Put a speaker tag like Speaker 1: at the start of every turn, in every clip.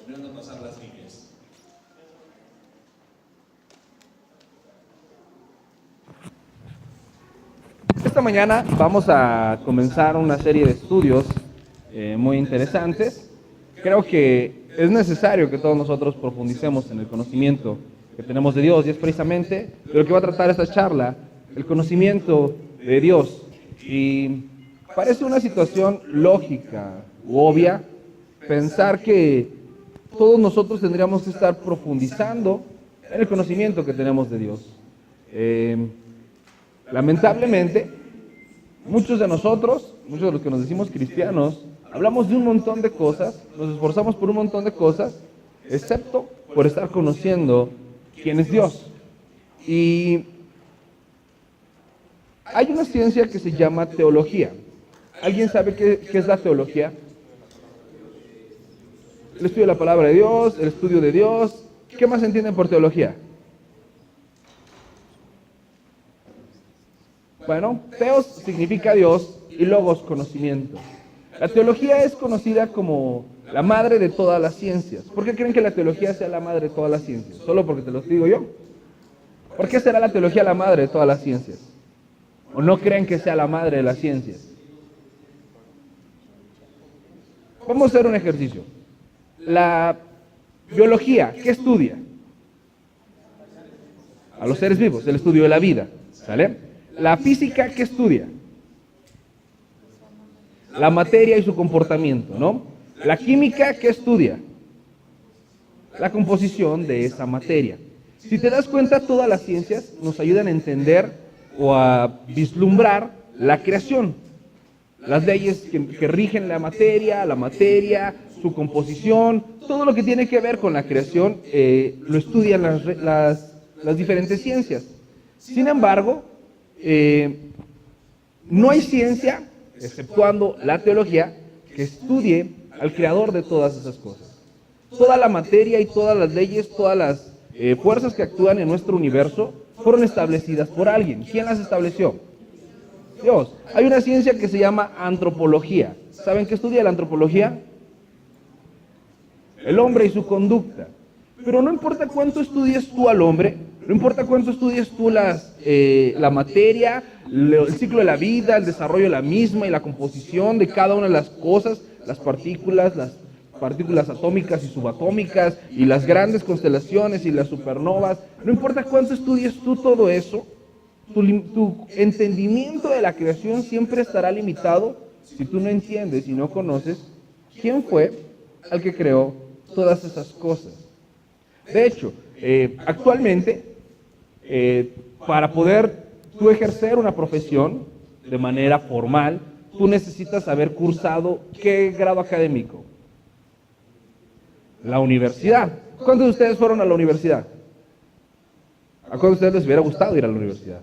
Speaker 1: volviendo a pasar las Biblias.
Speaker 2: Esta mañana vamos a comenzar una serie de estudios muy interesantes. Creo que es necesario que todos nosotros profundicemos en el conocimiento que tenemos de Dios, y es precisamente de lo que va a tratar esta charla, el conocimiento de Dios. Y parece una situación lógica u obvia pensar que todos nosotros tendríamos que estar profundizando en el conocimiento que tenemos de Dios. Lamentablemente, muchos de nosotros, muchos de los que nos decimos cristianos, hablamos de un montón de cosas, nos esforzamos por un montón de cosas, excepto por estar conociendo quién es Dios. Y hay una ciencia que se llama teología. ¿Alguien sabe qué es la teología? El estudio de la palabra de Dios, el estudio de Dios. ¿Qué más entienden por teología? Bueno, teos significa Dios y logos conocimiento. La teología es conocida como la madre de todas las ciencias. ¿Por qué creen que la teología sea la madre de todas las ciencias? ¿Solo porque te lo digo yo? ¿Por qué será la teología la madre de todas las ciencias? ¿O no creen que sea la madre de las ciencias? Vamos a hacer un ejercicio. La biología, ¿qué estudia? A los seres vivos, el estudio de la vida, ¿sale? La física, ¿qué estudia? La materia y su comportamiento, ¿no? La química, ¿qué estudia? La composición de esa materia. Si te das cuenta, todas las ciencias nos ayudan a entender o a vislumbrar la creación. Las leyes que rigen la materia, su composición, todo lo que tiene que ver con la creación, lo estudian las diferentes ciencias. Sin embargo, no hay ciencia, exceptuando la teología, que estudie al creador de todas esas cosas. Toda la materia y todas las leyes, todas las fuerzas que actúan en nuestro universo fueron establecidas por alguien. ¿Quién las estableció? Dios. Hay una ciencia que se llama antropología. ¿Saben qué estudia la antropología? El hombre y su conducta. Pero no importa cuánto estudies tú al hombre, no importa cuánto estudies tú la materia, el ciclo de la vida, el desarrollo de la misma y la composición de cada una de las cosas, las partículas atómicas y subatómicas y las grandes constelaciones y las supernovas, no importa cuánto estudies tú todo eso, tu entendimiento de la creación siempre estará limitado si tú no entiendes y no conoces quién fue el que creó todas esas cosas. De hecho, actualmente, para poder tú ejercer una profesión de manera formal, tú necesitas haber cursado ¿qué grado académico? La universidad. ¿Cuántos de ustedes fueron a la universidad? ¿A cuántos de ustedes les hubiera gustado ir a la universidad?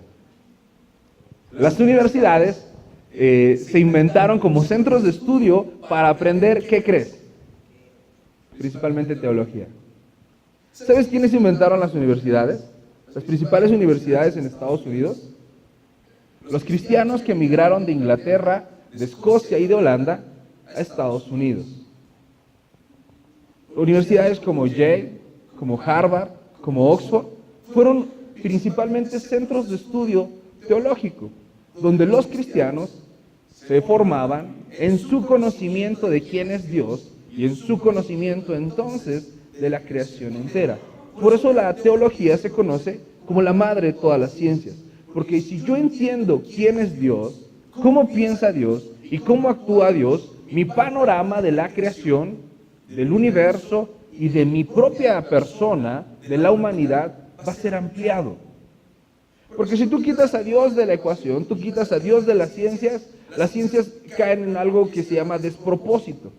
Speaker 2: Las universidades se inventaron como centros de estudio para aprender, ¿qué crees? Principalmente teología. ¿Sabes quiénes inventaron las universidades? Las principales universidades en Estados Unidos. Los cristianos que emigraron de Inglaterra, de Escocia y de Holanda a Estados Unidos. Universidades como Yale, como Harvard, como Oxford, fueron principalmente centros de estudio teológico, donde los cristianos se formaban en su conocimiento de quién es Dios y en su conocimiento entonces de la creación entera. Por eso la teología se conoce como la madre de todas las ciencias, porque si yo entiendo quién es Dios, cómo piensa Dios y cómo actúa Dios, mi panorama de la creación, del universo y de mi propia persona, de la humanidad, va a ser ampliado. Porque si tú quitas a Dios de la ecuación, tú quitas a Dios de las ciencias caen en algo que se llama despropósito.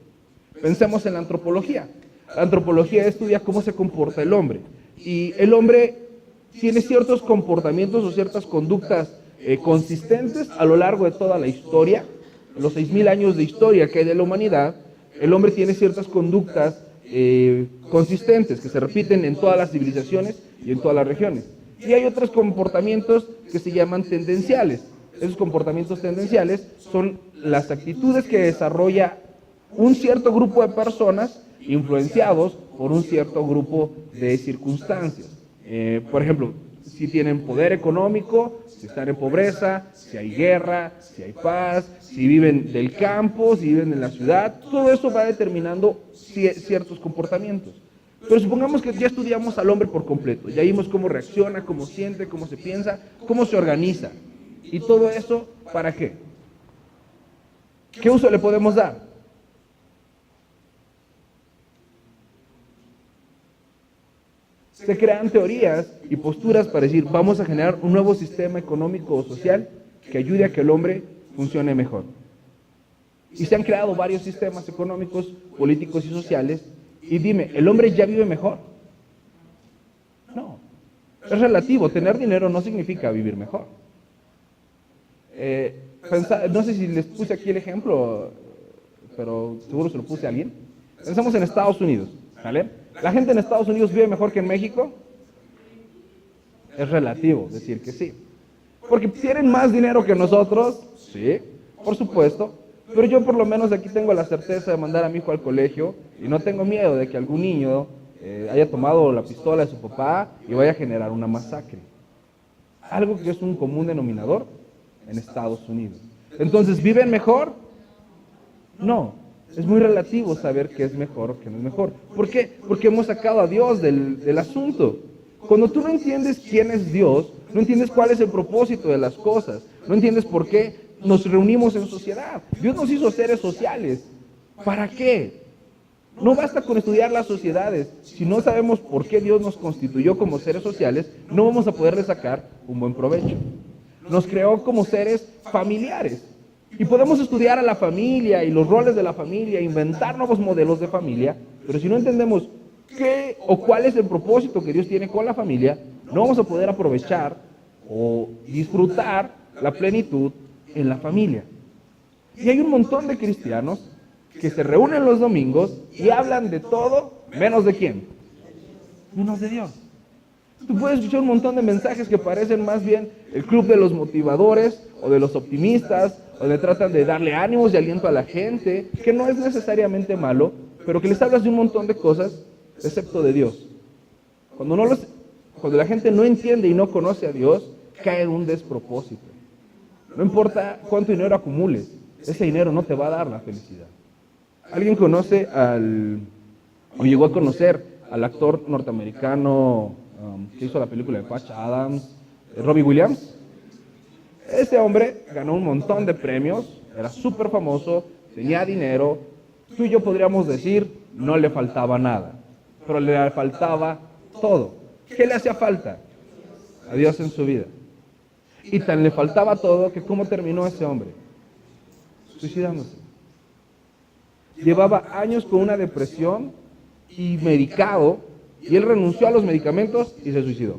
Speaker 2: Pensemos en la antropología. La antropología estudia cómo se comporta el hombre. Y el hombre tiene ciertos comportamientos o ciertas conductas consistentes a lo largo de toda la historia. Los 6.000 años de historia que hay de la humanidad, el hombre tiene ciertas conductas consistentes que se repiten en todas las civilizaciones y en todas las regiones. Y hay otros comportamientos que se llaman tendenciales. Esos comportamientos tendenciales son las actitudes que desarrolla un cierto grupo de personas influenciados por un cierto grupo de circunstancias. Por ejemplo, si tienen poder económico, si están en pobreza, si hay guerra, si hay paz, si viven del campo, si viven en la ciudad, todo eso va determinando ciertos comportamientos. Pero supongamos que ya estudiamos al hombre por completo, ya vimos cómo reacciona, cómo siente, cómo se piensa, cómo se organiza. ¿Y todo eso para qué? ¿Qué uso le podemos dar? Se crean teorías y posturas para decir, vamos a generar un nuevo sistema económico o social que ayude a que el hombre funcione mejor. Y se han creado varios sistemas económicos, políticos y sociales. Y dime, ¿el hombre ya vive mejor? No. Es relativo. Tener dinero no significa vivir mejor. No sé si les puse aquí el ejemplo, pero seguro se lo puse a alguien. Pensamos en Estados Unidos, ¿vale? ¿La gente en Estados Unidos vive mejor que en México? Es relativo decir que sí. ¿Porque tienen más dinero que nosotros? Sí, por supuesto. Pero yo por lo menos aquí tengo la certeza de mandar a mi hijo al colegio y no tengo miedo de que algún niño haya tomado la pistola de su papá y vaya a generar una masacre. Algo que es un común denominador en Estados Unidos. Entonces, ¿viven mejor? No. Es muy relativo saber qué es mejor o qué no es mejor. ¿Por qué? Porque hemos sacado a Dios del asunto. Cuando tú no entiendes quién es Dios, no entiendes cuál es el propósito de las cosas, no entiendes por qué nos reunimos en sociedad. Dios nos hizo seres sociales. ¿Para qué? No basta con estudiar las sociedades. Si no sabemos por qué Dios nos constituyó como seres sociales, no vamos a poderle sacar un buen provecho. Nos creó como seres familiares. Y podemos estudiar a la familia y los roles de la familia, inventar nuevos modelos de familia, pero si no entendemos qué o cuál es el propósito que Dios tiene con la familia, no vamos a poder aprovechar o disfrutar la plenitud en la familia. Y hay un montón de cristianos que se reúnen los domingos y hablan de todo, menos de quién, menos de Dios. Tú puedes escuchar un montón de mensajes que parecen más bien el club de los motivadores o de los optimistas, donde tratan de darle ánimos y aliento a la gente, que no es necesariamente malo, pero que les hablas de un montón de cosas, excepto de Dios. Cuando la gente no entiende y no conoce a Dios, cae en un despropósito. No importa cuánto dinero acumules, ese dinero no te va a dar la felicidad. ¿Alguien conoce o llegó a conocer al actor norteamericano que hizo la película de Patch Adams, Robbie Williams? Ese hombre ganó un montón de premios, era súper famoso, tenía dinero. Tú y yo podríamos decir, no le faltaba nada, pero le faltaba todo. ¿Qué le hacía falta? A Dios en su vida. Y tan le faltaba todo que ¿cómo terminó ese hombre? Suicidándose. Llevaba años con una depresión y medicado, y él renunció a los medicamentos y se suicidó.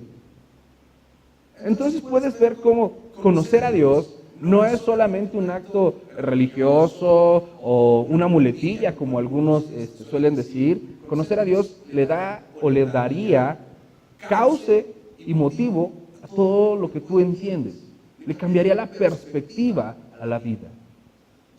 Speaker 2: Entonces puedes ver cómo conocer a Dios no es solamente un acto religioso o una muletilla, como algunos suelen decir. Conocer a Dios le da o le daría cauce y motivo a todo lo que tú entiendes. Le cambiaría la perspectiva a la vida.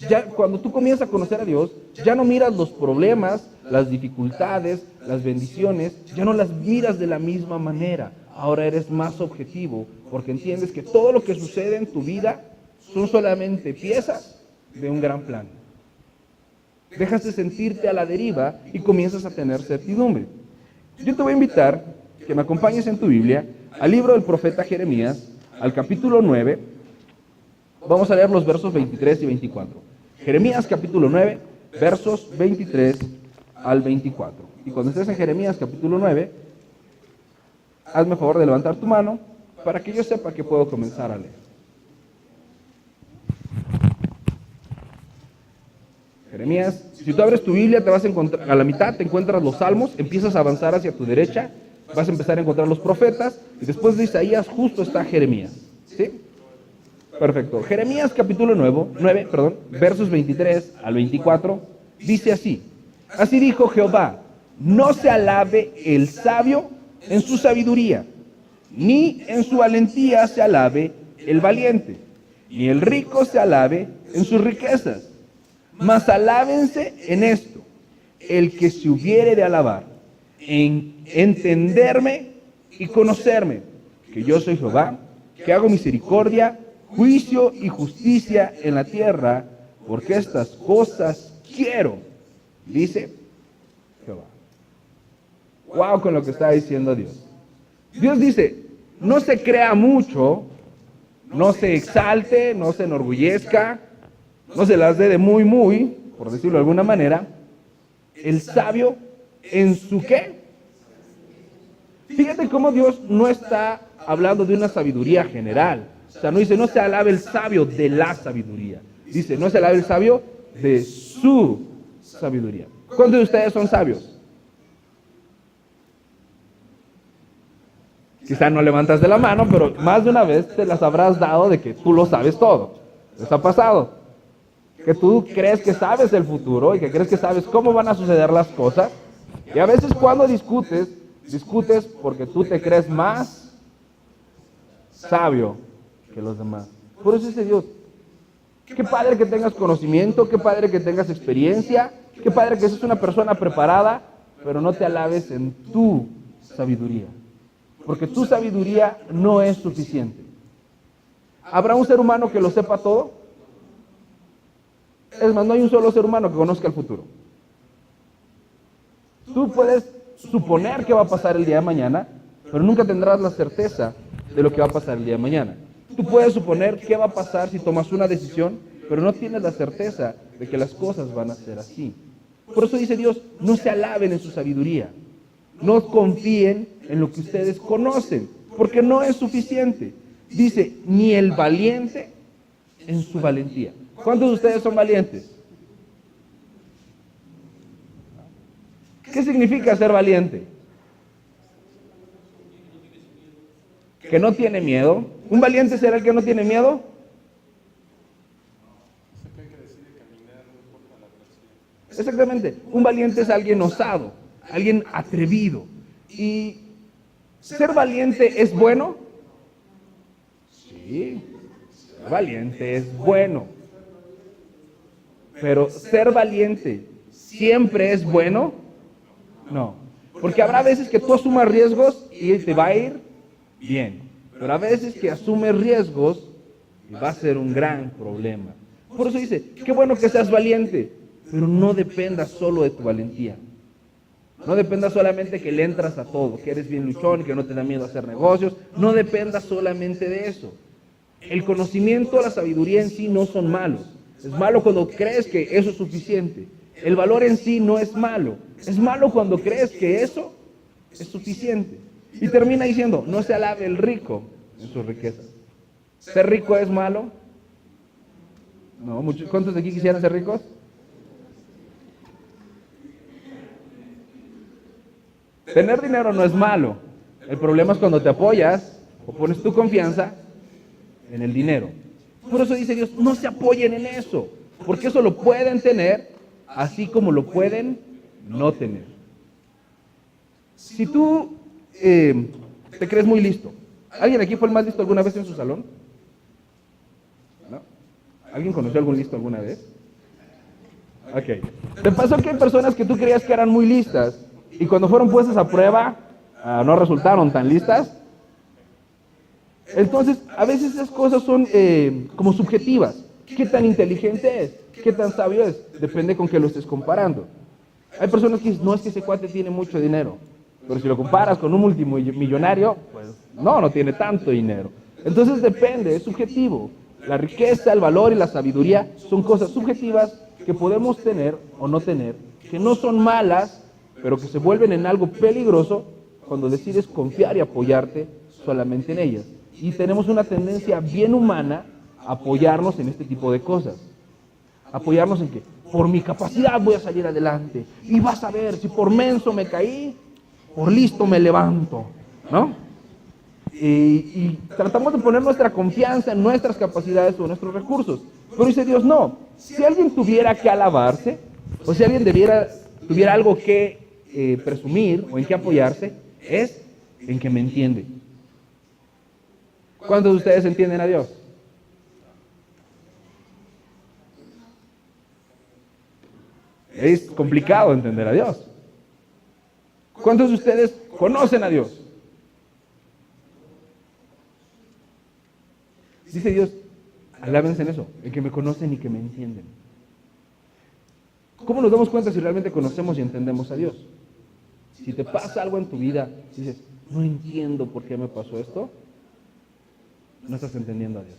Speaker 2: Ya cuando tú comienzas a conocer a Dios, ya no miras los problemas, las dificultades, las bendiciones, ya no las miras de la misma manera. Ahora eres más objetivo, porque entiendes que todo lo que sucede en tu vida son solamente piezas de un gran plan. Dejas de sentirte a la deriva y comienzas a tener certidumbre. Yo te voy a invitar que me acompañes en tu Biblia al libro del profeta Jeremías, al capítulo 9. Vamos a leer los versos 23 y 24. Jeremías capítulo 9, versos 23 al 24. Y cuando estés en Jeremías capítulo 9, hazme favor de levantar tu mano para que yo sepa que puedo comenzar a leer. Jeremías, si tú abres tu Biblia, te vas a encontrar, a la mitad te encuentras los salmos, empiezas a avanzar hacia tu derecha, vas a empezar a encontrar los profetas, y después de Isaías justo está Jeremías. ¿Sí? Perfecto. Jeremías capítulo 9, versos 23 al 24, dice así: así dijo Jehová, no se alabe el sabio en su sabiduría, ni en su valentía se alabe el valiente, ni el rico se alabe en sus riquezas, mas alábense en esto el que se hubiere de alabar, en entenderme y conocerme, que yo soy Jehová, que hago misericordia, juicio y justicia en la tierra, porque estas cosas quiero, dice Jehová. Wow, con lo que está diciendo Dios. Dios dice, no se crea mucho, no se exalte, no se enorgullezca, no se las dé de muy, por decirlo de alguna manera. El sabio en su qué. Fíjate cómo Dios no está hablando de una sabiduría general. O sea, no dice, no se alabe el sabio de la sabiduría. Dice, no se alabe el sabio de su sabiduría. ¿Cuántos de ustedes son sabios? Quizá no levantas de la mano, pero más de una vez te las habrás dado de que tú lo sabes todo. ¿Les ha pasado? Que tú crees que sabes el futuro y que crees que sabes cómo van a suceder las cosas. Y a veces cuando discutes porque tú te crees más sabio que los demás. Por eso dice Dios, qué padre que tengas conocimiento, qué padre que tengas experiencia, qué padre que seas una persona preparada, pero no te alabes en tu sabiduría. Porque tu sabiduría no es suficiente. ¿Habrá un ser humano que lo sepa todo? Es más, no hay un solo ser humano que conozca el futuro. Tú puedes suponer qué va a pasar el día de mañana, pero nunca tendrás la certeza de lo que va a pasar el día de mañana. Tú puedes suponer qué va a pasar si tomas una decisión, pero no tienes la certeza de que las cosas van a ser así. Por eso dice Dios, no se alaben en su sabiduría. No confíen en lo que ustedes conocen, porque no es suficiente. Dice, ni el valiente en su valentía. ¿Cuántos de ustedes son valientes? ¿Qué significa ser valiente? Que no tiene miedo. ¿Un valiente será el que no tiene miedo? Exactamente. Un valiente es alguien osado, alguien atrevido. ¿Y ser valiente es bueno? Sí, ser valiente es bueno. Pero ser valiente siempre es bueno. No, porque habrá veces que tú asumas riesgos y te va a ir bien, pero a veces que asumes riesgos y va a ser un gran problema. Por eso dice, qué bueno que seas valiente, pero no dependas solo de tu valentía. No dependas solamente que le entras a todo, que eres bien luchón, que no te da miedo hacer negocios. No dependas solamente de eso. El conocimiento, la sabiduría en sí no son malos. Es malo cuando crees que eso es suficiente. El valor en sí no es malo. Es malo cuando crees que eso es suficiente. Y termina diciendo, no se alabe el rico en sus riquezas. ¿Ser rico es malo? No, ¿cuántos de aquí quisieran ser ricos? Tener dinero no es malo. El problema es cuando te apoyas o pones tu confianza en el dinero. Por eso dice Dios, no se apoyen en eso, porque eso lo pueden tener así como lo pueden no tener. Si tú te crees muy listo, ¿alguien aquí fue el más listo alguna vez en su salón? ¿No? ¿Alguien conoció algún listo alguna vez? Ok. ¿Te pasó que hay personas que tú creías que eran muy listas y cuando fueron puestas a prueba no resultaron tan listas? Entonces, a veces esas cosas son como subjetivas. ¿Qué tan inteligente es? ¿Qué tan sabio es? Depende con qué lo estés comparando. Hay personas que dicen, no, es que ese cuate tiene mucho dinero. Pero si lo comparas con un multimillonario, pues no tiene tanto dinero. Entonces depende, es subjetivo. La riqueza, el valor y la sabiduría son cosas subjetivas que podemos tener o no tener, que no son malas, pero que se vuelven en algo peligroso cuando decides confiar y apoyarte solamente en ellas. Y tenemos una tendencia bien humana a apoyarnos en este tipo de cosas. Apoyarnos en que por mi capacidad voy a salir adelante. Y vas a ver, si por menso me caí, por listo me levanto, ¿no? Y tratamos de poner nuestra confianza en nuestras capacidades o en nuestros recursos. Pero dice Dios, no. Si alguien tuviera que alabarse, o si alguien tuviera algo que presumir o en qué apoyarse, es en que me entiende. ¿Cuántos de ustedes entienden a Dios? Es complicado entender a Dios. ¿Cuántos de ustedes conocen a Dios? Dice Dios, alábense en eso, el que me conocen y que me entienden. ¿Cómo nos damos cuenta si realmente conocemos y entendemos a Dios? Si te pasa algo en tu vida, dices, no entiendo por qué me pasó esto, no estás entendiendo a Dios.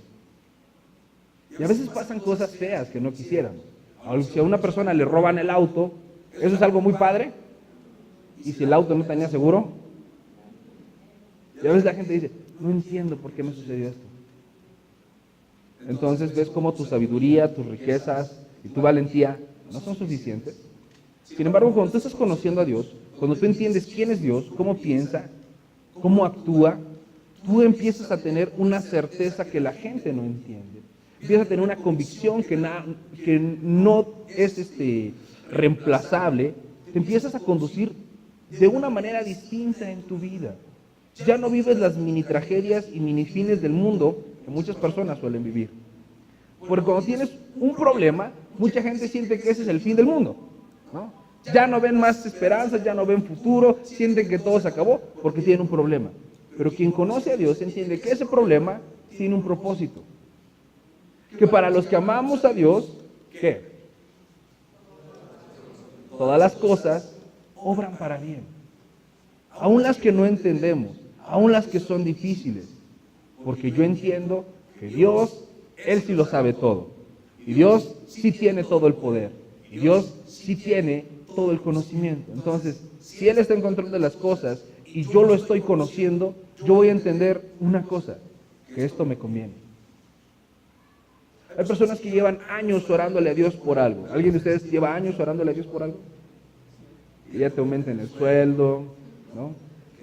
Speaker 2: Y a veces pasan cosas feas que no quisiéramos. Si a una persona le roban el auto, eso es algo muy padre. Y si el auto no tenía seguro, y a veces la gente dice, no entiendo por qué me sucedió esto. Entonces ves cómo tu sabiduría, tus riquezas y tu valentía no son suficientes. Sin embargo, cuando tú estás conociendo a Dios, cuando tú entiendes quién es Dios, cómo piensa, cómo actúa, tú empiezas a tener una certeza que la gente no entiende. Empiezas a tener una convicción que no es reemplazable. Te empiezas a conducir de una manera distinta en tu vida. Ya no vives las mini tragedias y mini fines del mundo que muchas personas suelen vivir. Porque cuando tienes un problema, mucha gente siente que ese es el fin del mundo, ¿no? Ya no ven más esperanza, ya no ven futuro, sienten que todo se acabó porque tienen un problema. Pero quien conoce a Dios entiende que ese problema tiene un propósito. Que para los que amamos a Dios, ¿qué? Todas las cosas obran para bien. Aún las que no entendemos, aún las que son difíciles. Porque yo entiendo que Dios, Él sí lo sabe todo. Y Dios sí tiene todo el poder. Y Dios sí tiene todo el conocimiento. Entonces, si Él está en control de las cosas y yo lo estoy conociendo, yo voy a entender una cosa, que esto me conviene. Hay personas que llevan años orándole a Dios por algo. ¿Alguien de ustedes lleva años orándole a Dios por algo? Que ya te aumenten el sueldo, ¿no?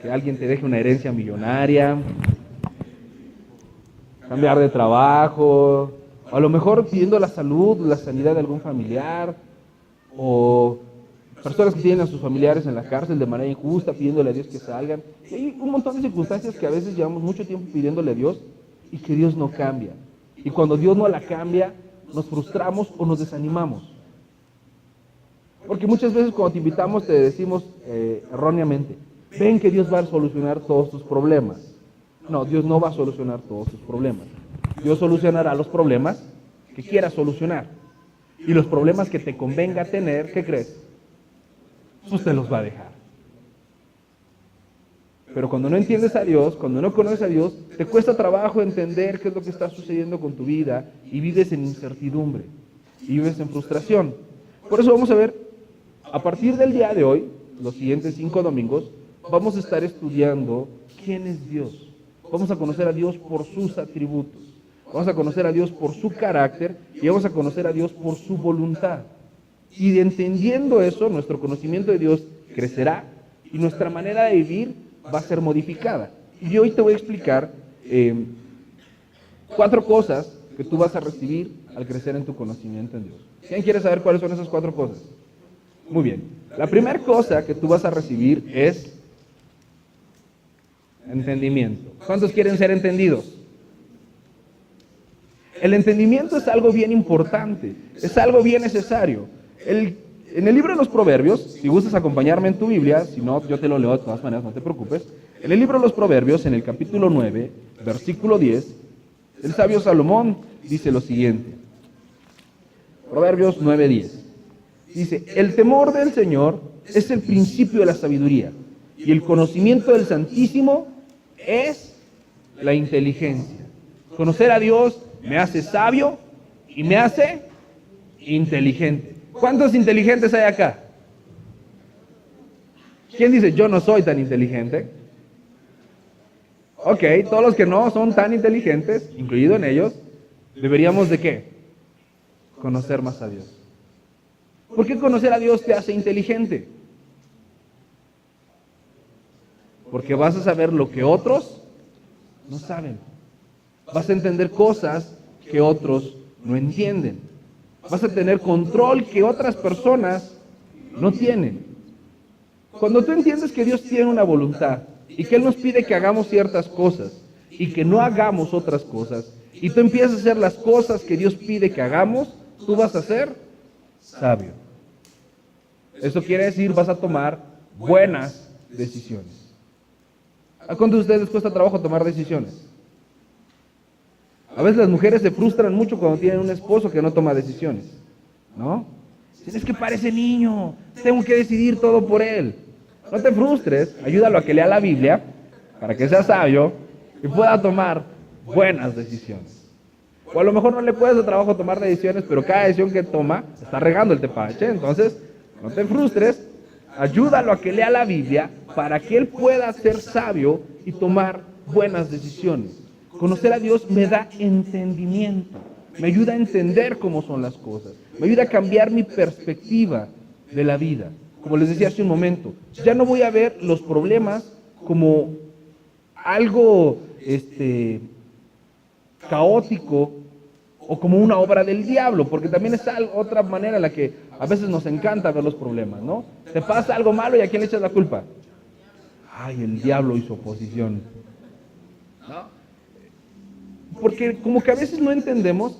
Speaker 2: Que alguien te deje una herencia millonaria, cambiar de trabajo, o a lo mejor pidiendo la salud, la sanidad de algún familiar, o personas que tienen a sus familiares en la cárcel de manera injusta, pidiéndole a Dios que salgan. Y hay un montón de circunstancias que a veces llevamos mucho tiempo pidiéndole a Dios y que Dios no cambia. Y cuando Dios no la cambia, nos frustramos o nos desanimamos. Porque muchas veces cuando te invitamos te decimos erróneamente, ven que Dios va a solucionar todos tus problemas. No, Dios no va a solucionar todos tus problemas. Dios solucionará los problemas que quieras solucionar. Y los problemas que te convenga tener, ¿qué crees? Pues te los va a dejar. Pero cuando no entiendes a Dios, cuando no conoces a Dios, te cuesta trabajo entender qué es lo que está sucediendo con tu vida y vives en incertidumbre y vives en frustración. Por eso vamos a ver, a partir del día de hoy, los siguientes 5 domingos, vamos a estar estudiando quién es Dios. Vamos a conocer a Dios por sus atributos. Vamos a conocer a Dios por su carácter y vamos a conocer a Dios por su voluntad. Y entendiendo eso, nuestro conocimiento de Dios crecerá y nuestra manera de vivir va a ser modificada. Y hoy te voy a explicar 4 cosas que tú vas a recibir al crecer en tu conocimiento en Dios. ¿Quién quiere saber cuáles son esas 4 cosas? Muy bien. La primera cosa que tú vas a recibir es entendimiento. ¿Cuántos quieren ser entendidos? El entendimiento es algo bien importante, es algo bien necesario. En el libro de los Proverbios, si gustas acompañarme en tu Biblia, si no, yo te lo leo de todas maneras, no te preocupes. En el libro de los Proverbios, en el capítulo 9, versículo 10, el sabio Salomón dice lo siguiente. Proverbios 9:10. Dice, el temor del Señor es el principio de la sabiduría, y el conocimiento del Santísimo es la inteligencia. Conocer a Dios me hace sabio y me hace inteligente. ¿Cuántos inteligentes hay acá? ¿Quién dice, yo no soy tan inteligente? Ok, todos los que no son tan inteligentes, incluido en ellos, deberíamos ¿de qué? Conocer más a Dios. ¿Por qué conocer a Dios te hace inteligente? Porque vas a saber lo que otros no saben. Vas a entender cosas que otros no entienden. Vas a tener control que otras personas no tienen. Cuando tú entiendes que Dios tiene una voluntad y que Él nos pide que hagamos ciertas cosas y que no hagamos otras cosas, y tú empiezas a hacer las cosas que Dios pide que hagamos, tú vas a ser sabio. Eso quiere decir, vas a tomar buenas decisiones. ¿A cuántos de ustedes les cuesta trabajo tomar decisiones? A veces las mujeres se frustran mucho cuando tienen un esposo que no toma decisiones, ¿no? Es que parece niño, tengo que decidir todo por él. No te frustres, ayúdalo a que lea la Biblia para que sea sabio y pueda tomar buenas decisiones. O a lo mejor no le cuesta trabajo tomar decisiones, pero cada decisión que toma está regando el tepache. Entonces, no te frustres, ayúdalo a que lea la Biblia para que él pueda ser sabio y tomar buenas decisiones. Conocer a Dios me da entendimiento, me ayuda a entender cómo son las cosas, me ayuda a cambiar mi perspectiva de la vida. Como les decía hace un momento, ya no voy a ver los problemas como algo caótico o como una obra del diablo, porque también es otra manera en la que a veces nos encanta ver los problemas, ¿no? Te pasa algo malo y ¿a quién le echas la culpa? Ay, el diablo hizo oposición, ¿no? Porque como que a veces no entendemos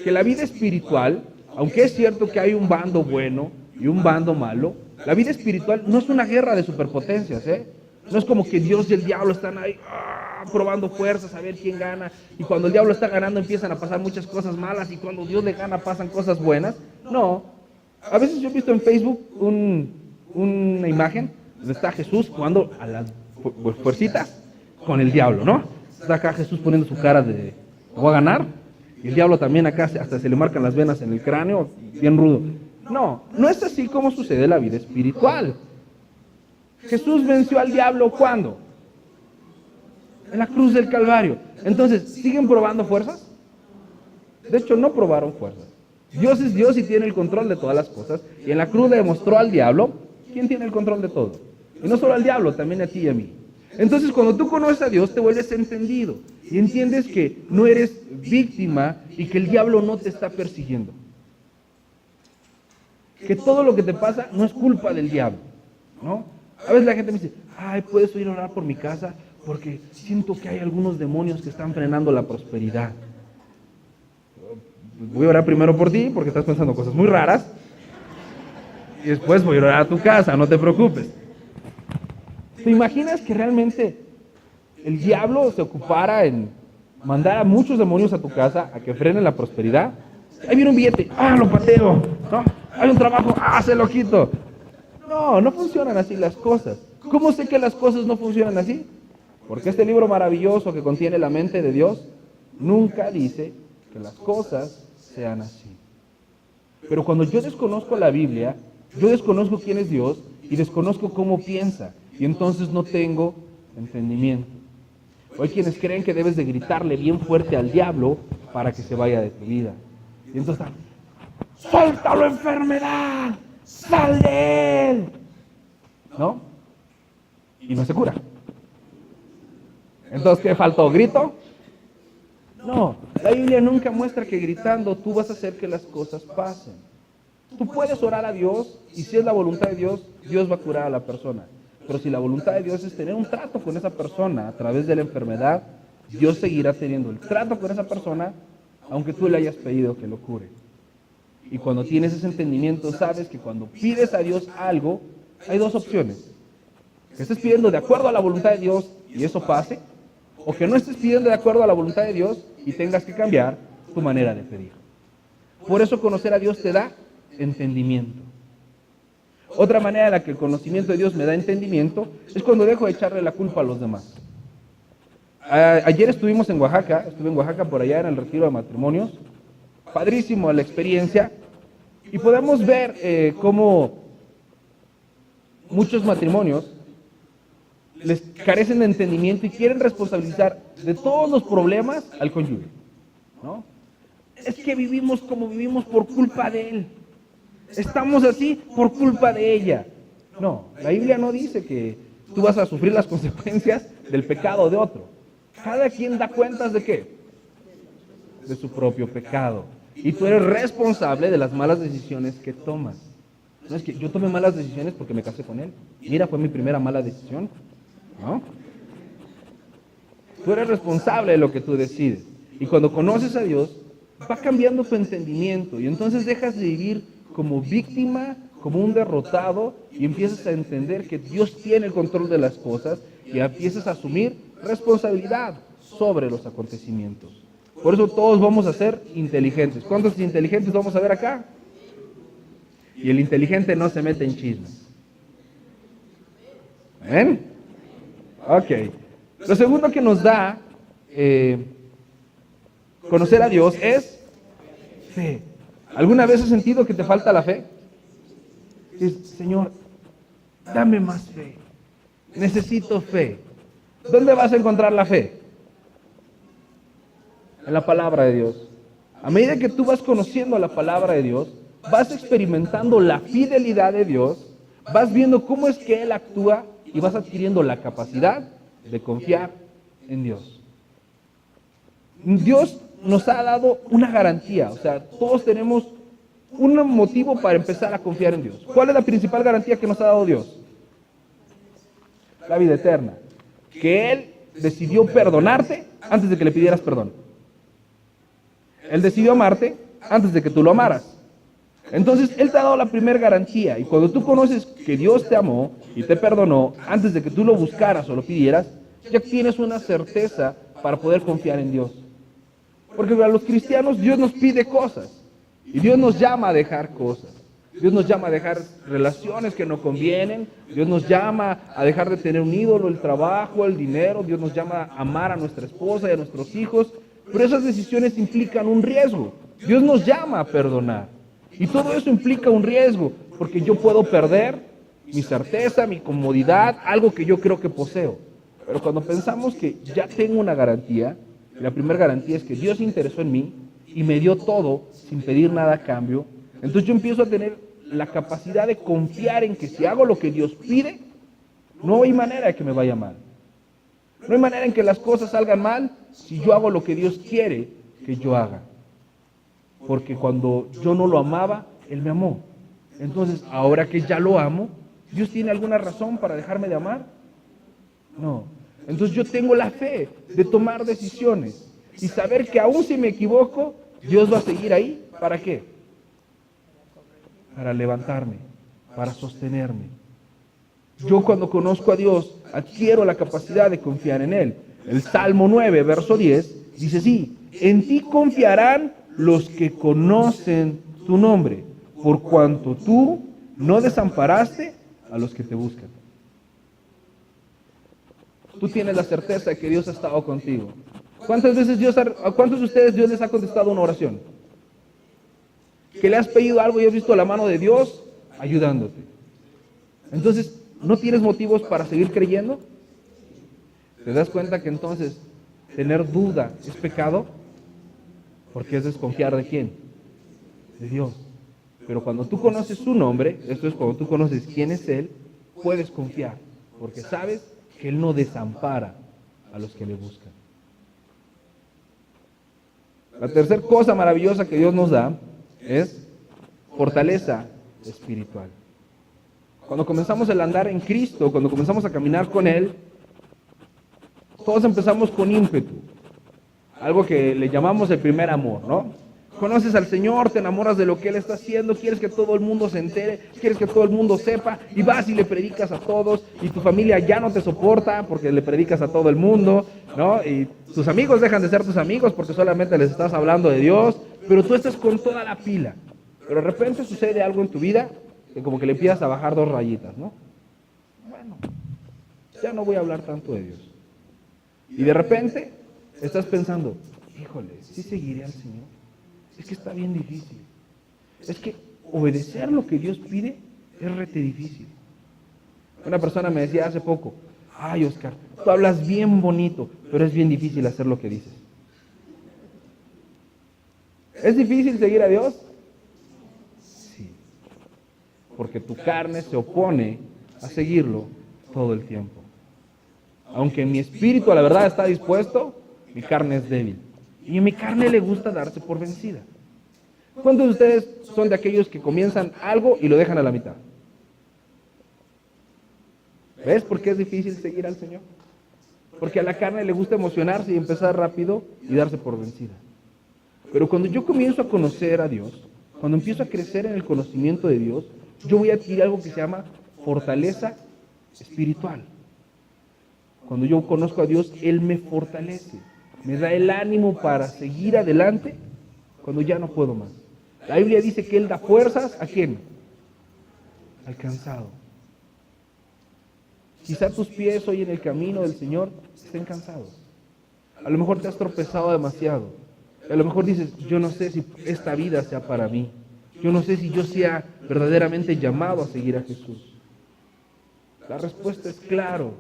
Speaker 2: que la vida espiritual, aunque es cierto que hay un bando bueno y un bando malo, la vida espiritual no es una guerra de superpotencias, ¿eh? No es como que Dios y el diablo están ahí probando fuerzas a ver quién gana, y cuando el diablo está ganando empiezan a pasar muchas cosas malas, y cuando Dios le gana pasan cosas buenas. No. A veces yo he visto en Facebook una imagen donde está Jesús jugando a las fuercitas con el diablo, ¿no? Está acá Jesús poniendo su cara de voy a ganar, y el diablo también acá hasta se le marcan las venas en el cráneo, bien rudo. No, no es así como sucede en la vida espiritual. Jesús venció al diablo ¿cuándo? En la cruz del Calvario. Entonces, ¿siguen probando fuerzas? De hecho, no probaron fuerzas. Dios es Dios y tiene el control de todas las cosas. Y en la cruz le demostró al diablo quién tiene el control de todo. Y no solo al diablo, también a ti y a mí. Entonces, cuando tú conoces a Dios, te vuelves entendido. Y entiendes que no eres víctima y que el diablo no te está persiguiendo. Que todo lo que te pasa no es culpa del diablo, ¿no? A veces la gente me dice, ay, ¿puedes ir a orar por mi casa? Porque siento que hay algunos demonios que están frenando la prosperidad. Voy a orar primero por ti, porque estás pensando cosas muy raras. Y después voy a orar a tu casa, no te preocupes. ¿Te imaginas que realmente el diablo se ocupara en mandar a muchos demonios a tu casa a que frenen la prosperidad? Ahí viene un billete, lo pateo, ¿no? Hay un trabajo, se lo quito. No, no funcionan así las cosas. ¿Cómo sé que las cosas no funcionan así? Porque este libro maravilloso que contiene la mente de Dios nunca dice que las cosas sean así. Pero cuando yo desconozco la Biblia, yo desconozco quién es Dios y desconozco cómo piensa, y entonces no tengo entendimiento. O hay quienes creen que debes de gritarle bien fuerte al diablo para que se vaya de tu vida. Y entonces están, ¡suéltalo, enfermedad! ¡Sal de él! ¿No? Y no se cura. Entonces, ¿qué faltó? ¿Grito? No, la Biblia nunca muestra que gritando tú vas a hacer que las cosas pasen. Tú puedes orar a Dios y si es la voluntad de Dios, Dios va a curar a la persona. Pero si la voluntad de Dios es tener un trato con esa persona a través de la enfermedad, Dios seguirá teniendo el trato con esa persona aunque tú le hayas pedido que lo cure. Y cuando tienes ese entendimiento, sabes que cuando pides a Dios algo, hay dos opciones. Que estés pidiendo de acuerdo a la voluntad de Dios y eso pase, o que no estés pidiendo de acuerdo a la voluntad de Dios y tengas que cambiar tu manera de pedir. Por eso conocer a Dios te da entendimiento. Otra manera en la que el conocimiento de Dios me da entendimiento es cuando dejo de echarle la culpa a los demás. Ayer estuvimos en Oaxaca, estuve en Oaxaca por allá en el retiro de matrimonios. Padrísimo la experiencia. Y podemos ver cómo muchos matrimonios les carecen de entendimiento y quieren responsabilizar de todos los problemas al cónyuge, ¿no? Es que vivimos como vivimos por culpa de él. Estamos así por culpa de ella. No, la Biblia no dice que tú vas a sufrir las consecuencias del pecado de otro. Cada quien da cuentas ¿de qué? De su propio pecado. Y tú eres responsable de las malas decisiones que tomas. No es que yo tomé malas decisiones porque me casé con él. Mira, fue mi primera mala decisión. ¿No? Tú eres responsable de lo que tú decides. Y cuando conoces a Dios, va cambiando tu entendimiento. Y entonces dejas de vivir como víctima como un derrotado y empiezas a entender que Dios tiene el control de las cosas y empiezas a asumir responsabilidad sobre los acontecimientos. Por eso todos vamos a ser inteligentes. ¿Cuántos inteligentes vamos a ver acá? Y el inteligente no se mete en chismes. ¿Ven? Ok. Lo segundo que nos da conocer a Dios es fe. ¿Alguna vez has sentido que te falta la fe? Señor, dame más fe. Necesito fe. ¿Dónde vas a encontrar la fe? En la palabra de Dios. A medida que tú vas conociendo la palabra de Dios, vas experimentando la fidelidad de Dios, vas viendo cómo es que Él actúa y vas adquiriendo la capacidad de confiar en Dios. Dios nos ha dado una garantía, o sea, todos tenemos un motivo para empezar a confiar en Dios. ¿Cuál es la principal garantía que nos ha dado Dios? La vida eterna. Que Él decidió perdonarte antes de que le pidieras perdón. Él decidió amarte antes de que tú lo amaras. Entonces, Él te ha dado la primera garantía. Y cuando tú conoces que Dios te amó y te perdonó antes de que tú lo buscaras o lo pidieras, ya tienes una certeza para poder confiar en Dios. Porque para los cristianos Dios nos pide cosas. Y Dios nos llama a dejar cosas. Dios nos llama a dejar relaciones que no convienen. Dios nos llama a dejar de tener un ídolo, el trabajo, el dinero. Dios nos llama a amar a nuestra esposa y a nuestros hijos. Pero esas decisiones implican un riesgo. Dios nos llama a perdonar. Y todo eso implica un riesgo. Porque yo puedo perder mi certeza, mi comodidad, algo que yo creo que poseo. Pero cuando pensamos que ya tengo una garantía, la primera garantía es que Dios se interesó en mí y me dio todo sin pedir nada a cambio, entonces yo empiezo a tener la capacidad de confiar en que si hago lo que Dios pide, no hay manera de que me vaya mal. No hay manera en que las cosas salgan mal si yo hago lo que Dios quiere que yo haga. Porque cuando yo no lo amaba, Él me amó. Entonces, ahora que ya lo amo, ¿Dios tiene alguna razón para dejarme de amar? No. Entonces yo tengo la fe de tomar decisiones y saber que aún si me equivoco, Dios va a seguir ahí. ¿Para qué? Para levantarme, para sostenerme. Yo cuando conozco a Dios, adquiero la capacidad de confiar en Él. El Salmo 9, verso 10, dice así: en ti confiarán los que conocen tu nombre, por cuanto tú no desamparaste a los que te buscan. Tú tienes la certeza de que Dios ha estado contigo. ¿Cuántas veces a cuántos de ustedes Dios les ha contestado una oración? Que le has pedido algo y has visto la mano de Dios ayudándote. Entonces, ¿no tienes motivos para seguir creyendo? ¿Te das cuenta que entonces tener duda es pecado? Porque es desconfiar ¿de quién? De Dios. Pero cuando tú conoces su nombre, esto es cuando tú conoces quién es Él, puedes confiar, porque sabes que Él no desampara a los que le buscan. La tercera cosa maravillosa que Dios nos da es fortaleza espiritual. Cuando comenzamos el andar en Cristo, cuando comenzamos a caminar con Él, todos empezamos con ímpetu. Algo que le llamamos el primer amor, ¿no? Conoces al Señor, te enamoras de lo que Él está haciendo, quieres que todo el mundo se entere, quieres que todo el mundo sepa, y vas y le predicas a todos, y tu familia ya no te soporta porque le predicas a todo el mundo, ¿no? Y tus amigos dejan de ser tus amigos porque solamente les estás hablando de Dios, pero tú estás con toda la pila. Pero de repente sucede algo en tu vida que como que le empiezas a bajar 2 rayitas, ¿no? Bueno, ya no voy a hablar tanto de Dios. Y de repente estás pensando, híjole, ¿sí seguiré al Señor? Es que está bien difícil. Es que obedecer lo que Dios pide es rete difícil. Una persona me decía hace poco, ay Oscar, tú hablas bien bonito, pero es bien difícil hacer lo que dices. ¿Es difícil seguir a Dios? Sí. Porque tu carne se opone a seguirlo todo el tiempo. Aunque mi espíritu a la verdad está dispuesto, mi carne es débil. Y a mi carne le gusta darse por vencida. ¿Cuántos de ustedes son de aquellos que comienzan algo y lo dejan a la mitad? ¿Ves por qué es difícil seguir al Señor? Porque a la carne le gusta emocionarse y empezar rápido y darse por vencida. Pero cuando yo comienzo a conocer a Dios, cuando empiezo a crecer en el conocimiento de Dios, yo voy a adquirir algo que se llama fortaleza espiritual. Cuando yo conozco a Dios, Él me fortalece, me da el ánimo para seguir adelante cuando ya no puedo más. La Biblia dice que Él da fuerzas, ¿a quién? Al cansado. Quizá tus pies hoy en el camino del Señor estén cansados. A lo mejor te has tropezado demasiado. A lo mejor dices, yo no sé si esta vida sea para mí. Yo no sé si yo sea verdaderamente llamado a seguir a Jesús. La respuesta es claro,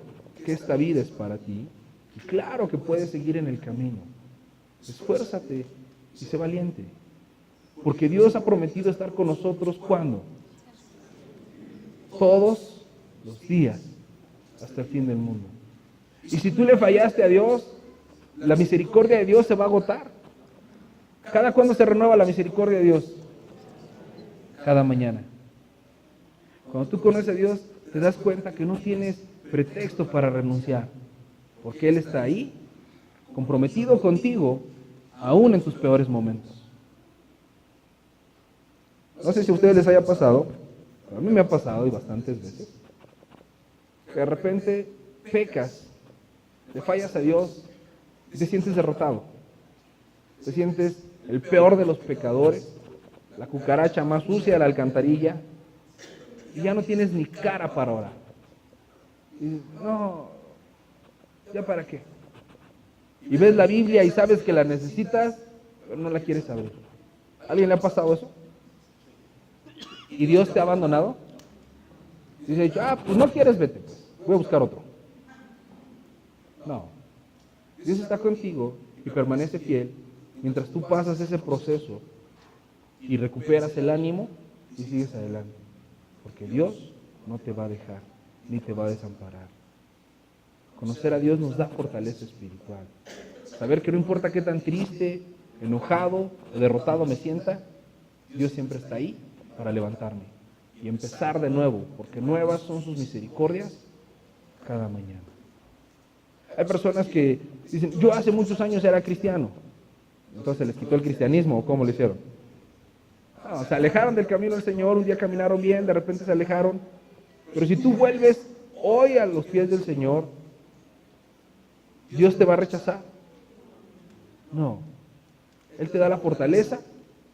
Speaker 2: que esta vida es para ti. Y claro que puedes seguir en el camino. Esfuérzate y sé valiente. Porque Dios ha prometido estar con nosotros, ¿cuándo? Todos los días, hasta el fin del mundo. Y si tú le fallaste a Dios, la misericordia de Dios se va a agotar. ¿Cada cuándo se renueva la misericordia de Dios? Cada mañana. Cuando tú conoces a Dios, te das cuenta que no tienes pretexto para renunciar, porque Él está ahí, comprometido contigo, aún en tus peores momentos. No sé si a ustedes les haya pasado, pero a mí me ha pasado y bastantes veces, que de repente pecas, le fallas a Dios y te sientes derrotado. Te sientes el peor de los pecadores, la cucaracha más sucia de la alcantarilla, y ya no tienes ni cara para orar. Y dices, no, ¿ya para qué? Y ves la Biblia y sabes que la necesitas, pero no la quieres abrir. ¿A alguien le ha pasado eso? ¿Y Dios te ha abandonado? Y dice, pues no quieres, vete, pues, voy a buscar otro. No. Dios está contigo y permanece fiel mientras tú pasas ese proceso y recuperas el ánimo y sigues adelante. Porque Dios no te va a dejar, ni te va a desamparar. Conocer a Dios nos da fortaleza espiritual. Saber que no importa qué tan triste, enojado o derrotado me sienta, Dios siempre está ahí para levantarme y empezar de nuevo, porque nuevas son sus misericordias cada mañana. Hay personas que dicen, yo hace muchos años era cristiano, entonces se les quitó el cristianismo, ¿o cómo lo hicieron? No, se alejaron del camino del Señor, un día caminaron bien, de repente se alejaron, pero si tú vuelves hoy a los pies del Señor, ¿Dios te va a rechazar? No, Él te da la fortaleza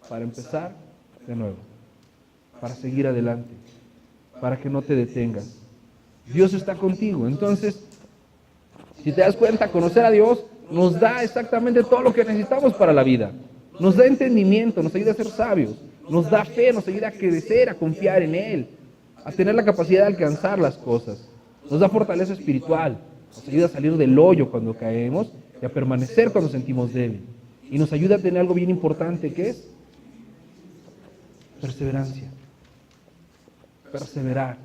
Speaker 2: para empezar de nuevo, para seguir adelante, para que no te detengas. Dios está contigo. Entonces, si te das cuenta, conocer a Dios nos da exactamente todo lo que necesitamos para la vida. Nos da entendimiento, nos ayuda a ser sabios, nos da fe, nos ayuda a crecer, a confiar en Él, a tener la capacidad de alcanzar las cosas. Nos da fortaleza espiritual, nos ayuda a salir del hoyo cuando caemos y a permanecer cuando sentimos débil. Y nos ayuda a tener algo bien importante, que es perseverancia. Perseverar,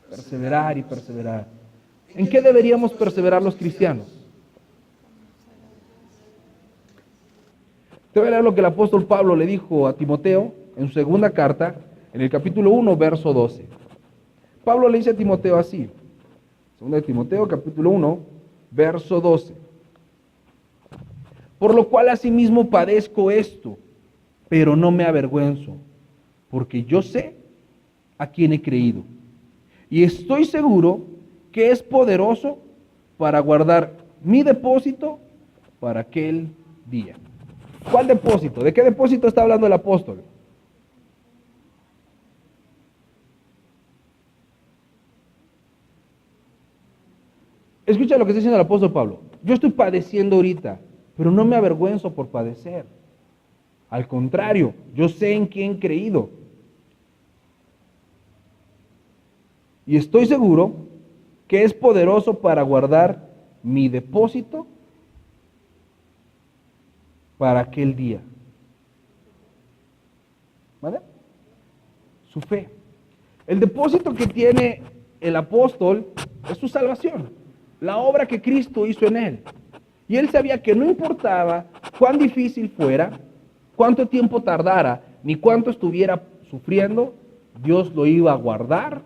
Speaker 2: perseverar y perseverar. ¿En qué deberíamos perseverar los cristianos? Te voy a leer lo que el apóstol Pablo le dijo a Timoteo en su segunda carta, en el capítulo 1, verso 12. Pablo le dice a Timoteo así, segunda de Timoteo, capítulo 1, verso 12. Por lo cual asimismo padezco esto, pero no me avergüenzo, porque yo sé a quién he creído. Y estoy seguro que es poderoso para guardar mi depósito para aquel día. ¿Cuál depósito? ¿De qué depósito está hablando el apóstol? Escucha lo que está diciendo el apóstol Pablo. Yo estoy padeciendo ahorita, pero no me avergüenzo por padecer. Al contrario, yo sé en quién he creído. Y estoy seguro que es poderoso para guardar mi depósito para aquel día. ¿Vale? Su fe. El depósito que tiene el apóstol es su salvación, la obra que Cristo hizo en él. Y él sabía que no importaba cuán difícil fuera, cuánto tiempo tardara, ni cuánto estuviera sufriendo, Dios lo iba a guardar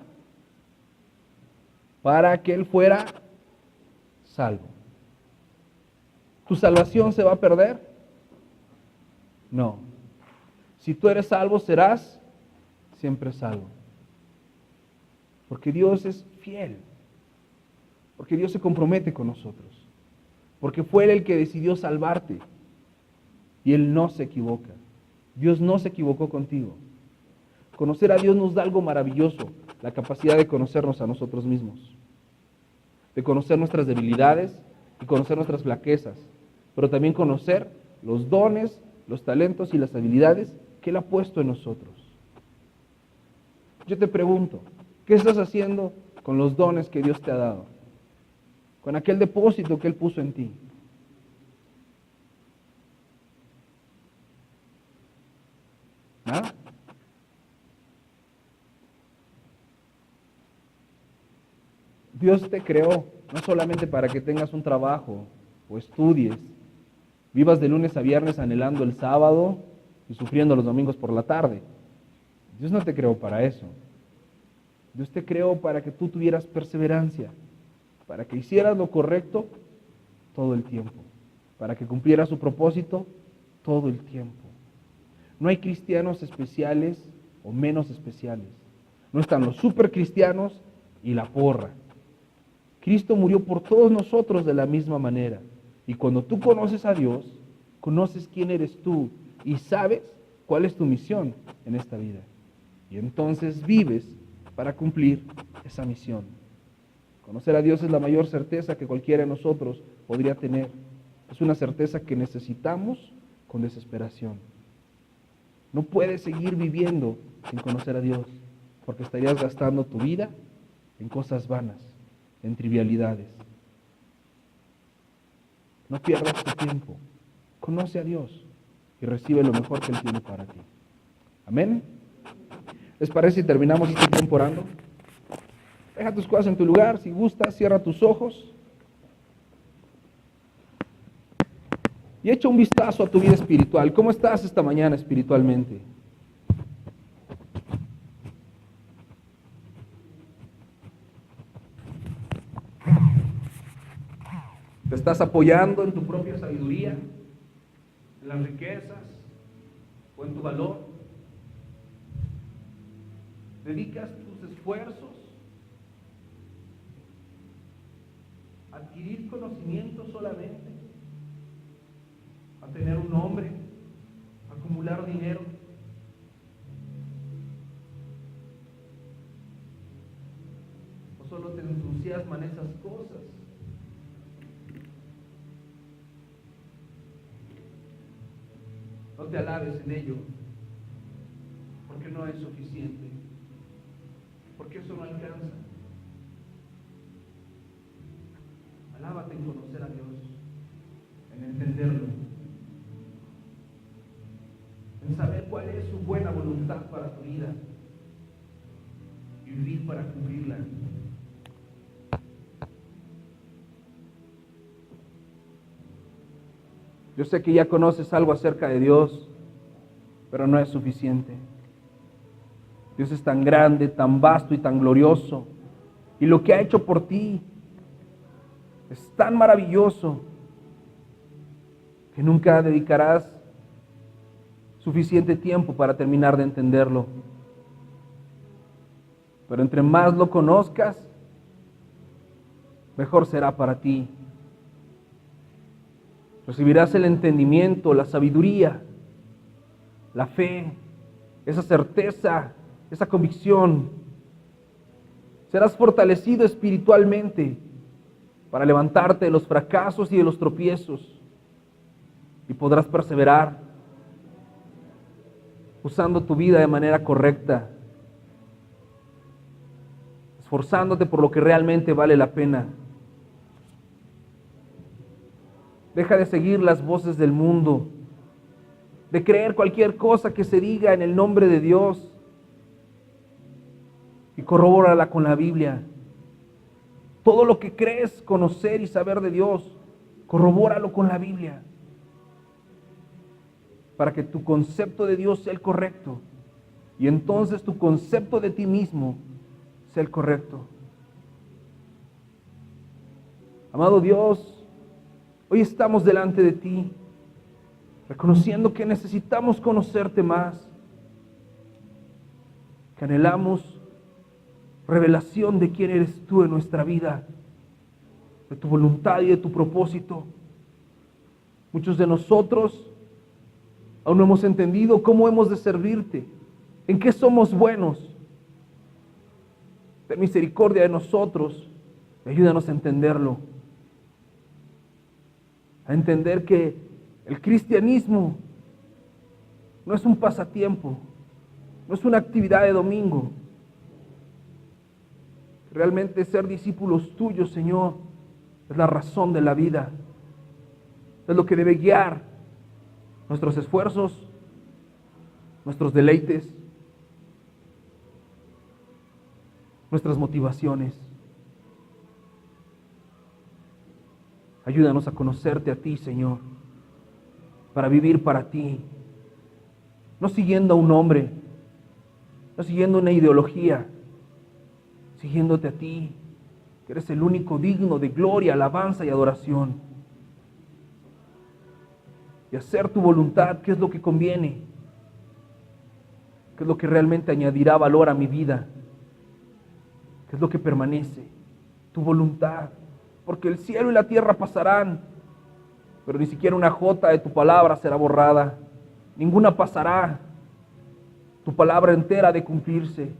Speaker 2: para que él fuera salvo. ¿Tu salvación se va a perder? No. Si tú eres salvo, serás siempre salvo. Porque Dios es fiel. Porque Dios se compromete con nosotros. Porque fue Él el que decidió salvarte. Y Él no se equivoca. Dios no se equivocó contigo. Conocer a Dios nos da algo maravilloso, la capacidad de conocernos a nosotros mismos, de conocer nuestras debilidades y conocer nuestras flaquezas, pero también conocer los dones, los talentos y las habilidades que Él ha puesto en nosotros. Yo te pregunto, ¿qué estás haciendo con los dones que Dios te ha dado? Con aquel depósito que Él puso en ti. ¿Nada? Dios te creó no solamente para que tengas un trabajo o estudies, vivas de lunes a viernes anhelando el sábado y sufriendo los domingos por la tarde. Dios no te creó para eso. Dios te creó para que tú tuvieras perseverancia, para que hicieras lo correcto todo el tiempo, para que cumplieras su propósito todo el tiempo. No hay cristianos especiales o menos especiales. No están los supercristianos y la porra. Cristo murió por todos nosotros de la misma manera. Y cuando tú conoces a Dios, conoces quién eres tú y sabes cuál es tu misión en esta vida. Y entonces vives para cumplir esa misión. Conocer a Dios es la mayor certeza que cualquiera de nosotros podría tener. Es una certeza que necesitamos con desesperación. No puedes seguir viviendo sin conocer a Dios, porque estarías gastando tu vida en cosas vanas, en trivialidades. No pierdas tu tiempo. Conoce a Dios y recibe lo mejor que Él tiene para ti. Amén. ¿Les parece si terminamos este tiempo orando? Deja tus cosas en tu lugar, si gustas, cierra tus ojos. Y echa un vistazo a tu vida espiritual. ¿Cómo estás esta mañana espiritualmente? ¿Te estás apoyando en tu propia sabiduría, en las riquezas o en tu valor? ¿Dedicas tus esfuerzos a adquirir conocimiento solamente? ¿A tener un nombre? ¿A acumular dinero? ¿O solo te entusiasman esas cosas? No te alabes en ello, porque no es suficiente, porque eso no alcanza. Alábate en conocer a Dios, en entenderlo, en saber cuál es su buena voluntad para tu vida y vivir para cumplirla. Yo sé que ya conoces algo acerca de Dios, pero no es suficiente. Dios es tan grande, tan vasto y tan glorioso. Y lo que ha hecho por ti es tan maravilloso que nunca dedicarás suficiente tiempo para terminar de entenderlo. Pero entre más lo conozcas, mejor será para ti. Recibirás el entendimiento, la sabiduría, la fe, esa certeza, esa convicción. Serás fortalecido espiritualmente para levantarte de los fracasos y de los tropiezos. Y podrás perseverar usando tu vida de manera correcta, esforzándote por lo que realmente vale la pena. Deja de seguir las voces del mundo, de creer cualquier cosa que se diga en el nombre de Dios y corrobórala con la Biblia. Todo lo que crees conocer y saber de Dios, corrobóralo con la Biblia, para que tu concepto de Dios sea el correcto y entonces tu concepto de ti mismo sea el correcto. Amado Dios, hoy estamos delante de ti, reconociendo que necesitamos conocerte más, que anhelamos revelación de quién eres tú en nuestra vida, de tu voluntad y de tu propósito. Muchos de nosotros aún no hemos entendido cómo hemos de servirte, en qué somos buenos. Ten misericordia de nosotros y ayúdanos a entenderlo. A entender que el cristianismo no es un pasatiempo, no es una actividad de domingo. Realmente ser discípulos tuyos, Señor, es la razón de la vida. Es lo que debe guiar nuestros esfuerzos, nuestros deleites, nuestras motivaciones. Ayúdanos a conocerte a ti, Señor, para vivir para ti, no siguiendo a un hombre, no siguiendo una ideología, siguiéndote a ti, que eres el único digno de gloria, alabanza y adoración. Y hacer tu voluntad, que es lo que conviene, que es lo que realmente añadirá valor a mi vida, que es lo que permanece, tu voluntad. Porque el cielo y la tierra pasarán, pero ni siquiera una jota de tu palabra será borrada, ninguna pasará, tu palabra entera ha de cumplirse.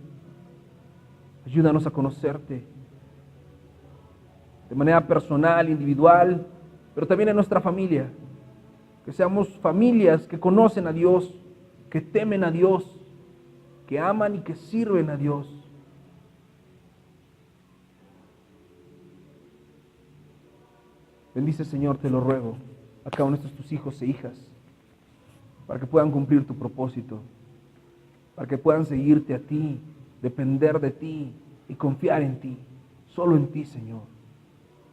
Speaker 2: Ayúdanos a conocerte de manera personal, individual, pero también en nuestra familia. Que seamos familias que conocen a Dios, que temen a Dios, que aman y que sirven a Dios. Bendice, Señor, te lo ruego, a cada uno de tus hijos e hijas, para que puedan cumplir tu propósito, para que puedan seguirte a ti, depender de ti y confiar en ti, solo en ti, Señor,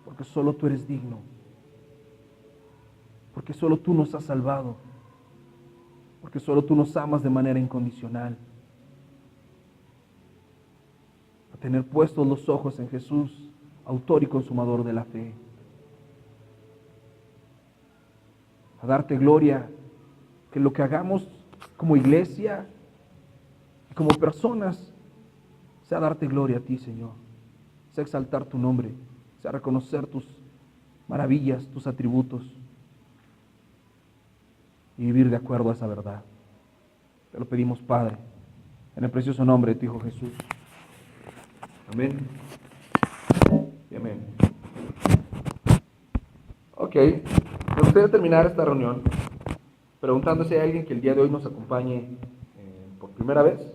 Speaker 2: porque solo tú eres digno, porque solo tú nos has salvado, porque solo tú nos amas de manera incondicional. A tener puestos los ojos en Jesús, autor y consumador de la fe. A darte gloria, que lo que hagamos como iglesia y como personas sea darte gloria a ti, Señor, sea exaltar tu nombre, sea reconocer tus maravillas, tus atributos y vivir de acuerdo a esa verdad. Te lo pedimos, Padre, en el precioso nombre de tu Hijo Jesús. Amén y amén. Ok, me gustaría terminar esta reunión preguntando si hay alguien que el día de hoy nos acompañe por primera vez.